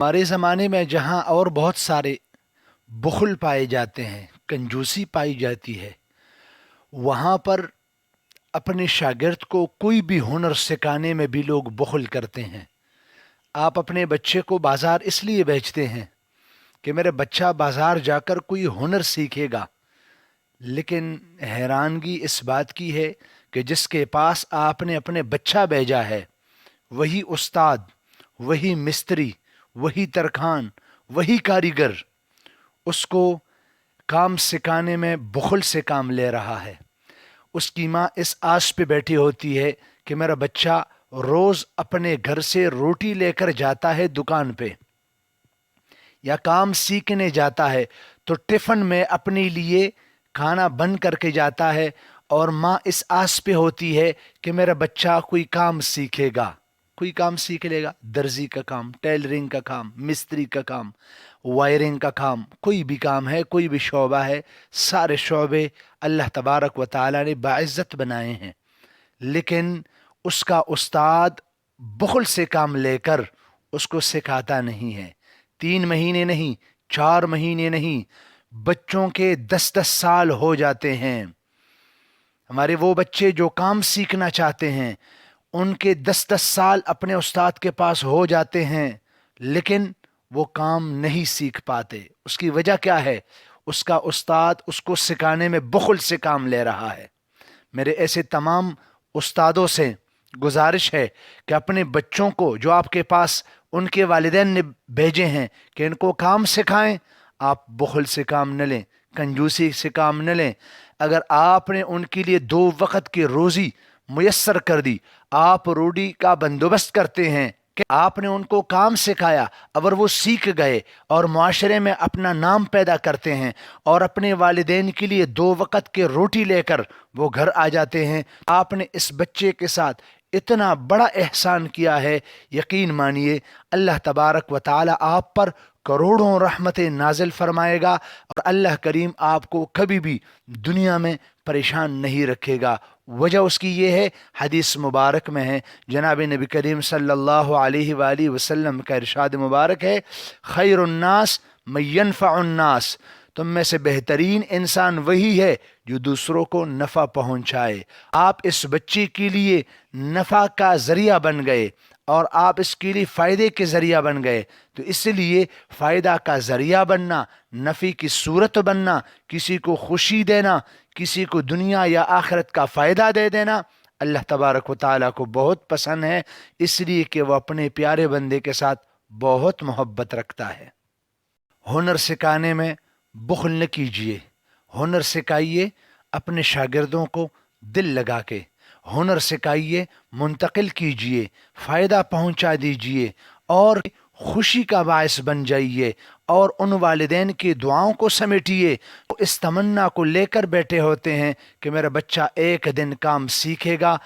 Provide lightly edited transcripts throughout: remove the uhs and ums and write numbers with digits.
ہمارے زمانے میں جہاں اور بہت سارے بخل پائے جاتے ہیں، کنجوسی پائی جاتی ہے، وہاں پر اپنے شاگرد کو کوئی بھی ہنر سکھانے میں بھی لوگ بخل کرتے ہیں۔ آپ اپنے بچے کو بازار اس لیے بھیجتے ہیں کہ میرا بچہ بازار جا کر کوئی ہنر سیکھے گا، لیکن حیرانگی اس بات کی ہے کہ جس کے پاس آپ نے اپنے بچہ بھیجا ہے، وہی استاد، وہی مستری، وہی ترکھان، وہی کاریگر اس کو کام سکھانے میں بخل سے کام لے رہا ہے۔ اس کی ماں اس آس پہ بیٹھی ہوتی ہے کہ میرا بچہ روز اپنے گھر سے روٹی لے کر جاتا ہے دکان پہ یا کام سیکھنے جاتا ہے تو ٹفن میں اپنے لیے کھانا بن کر کے جاتا ہے، اور ماں اس آس پہ ہوتی ہے کہ میرا بچہ کوئی کام سیکھے گا، کوئی کام سیکھ لے گا، درزی کا کام، ٹیلرنگ کا کام، مستری کا کام، وائرنگ کا کام، کوئی بھی کام ہے، کوئی بھی شعبہ ہے، سارے شعبے اللہ تبارک و تعالی نے باعزت بنائے ہیں، لیکن اس کا استاد بخل سے کام لے کر اس کو سکھاتا نہیں ہے۔ 3 مہینے نہیں، 4 مہینے نہیں، بچوں کے 10 10 سال ہو جاتے ہیں۔ ہمارے وہ بچے جو کام سیکھنا چاہتے ہیں ان کے 10 10 سال اپنے استاد کے پاس ہو جاتے ہیں، لیکن وہ کام نہیں سیکھ پاتے۔ اس کی وجہ کیا ہے؟ اس کا استاد اس کو سکھانے میں بخل سے کام لے رہا ہے۔ میرے ایسے تمام استادوں سے گزارش ہے کہ اپنے بچوں کو جو آپ کے پاس ان کے والدین نے بھیجے ہیں کہ ان کو کام سکھائیں، آپ بخل سے کام نہ لیں، کنجوسی سے کام نہ لیں۔ اگر آپ نے ان کے لیے 2 وقت کی روزی میسر کر دی، آپ روٹی کا بندوبست کرتے ہیں کہ آپ نے ان کو کام سکھایا، اگر وہ سیکھ گئے اور معاشرے میں اپنا نام پیدا کرتے ہیں اور اپنے والدین کے لیے 2 وقت کے روٹی لے کر وہ گھر آ جاتے ہیں، آپ نے اس بچے کے ساتھ اتنا بڑا احسان کیا ہے۔ یقین مانیے اللہ تبارک و تعالی آپ پر کروڑوں رحمتیں نازل فرمائے گا، اور اللہ کریم آپ کو کبھی بھی دنیا میں پریشان نہیں رکھے گا۔ وجہ اس کی یہ ہے، حدیث مبارک میں ہے، جناب نبی کریم صلی اللہ علیہ وآلہ وسلم کا ارشاد مبارک ہے، خیر الناس من ینفع الناس، تم میں سے بہترین انسان وہی ہے جو دوسروں کو نفع پہنچائے۔ آپ اس بچے کے لیے نفع کا ذریعہ بن گئے اور آپ اس کے لیے فائدے کے ذریعہ بن گئے، تو اس لیے فائدہ کا ذریعہ بننا، نفع کی صورت بننا، کسی کو خوشی دینا، کسی کو دنیا یا آخرت کا فائدہ دے دینا، اللہ تبارک و تعالیٰ کو بہت پسند ہے، اس لیے کہ وہ اپنے پیارے بندے کے ساتھ بہت محبت رکھتا ہے۔ ہنر سکھانے میں بخل نہ کیجیے، ہنر سکھائیے اپنے شاگردوں کو دل لگا کے، ہنر سکھائیے، منتقل کیجیے، فائدہ پہنچا دیجیے، اور خوشی کا باعث بن جائیے، اور ان والدین کی دعاؤں کو سمیٹیے۔ وہ اس تمنا کو لے کر بیٹھے ہوتے ہیں کہ میرا بچہ ایک دن کام سیکھے گا،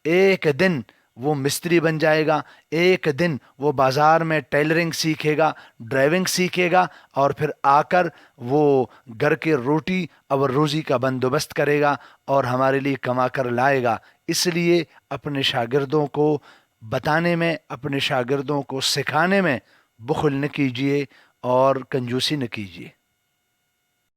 ایک دن وہ مستری بن جائے گا، ایک دن وہ بازار میں ٹیلرنگ سیکھے گا، ڈرائیونگ سیکھے گا، اور پھر آ کر وہ گھر کے روٹی اور روزی کا بندوبست کرے گا اور ہمارے لیے کما کر لائے گا۔ اس لیے اپنے شاگردوں کو بتانے میں، اپنے شاگردوں کو سکھانے میں بخل نہ کیجیے اور کنجوسی نہ کیجیے۔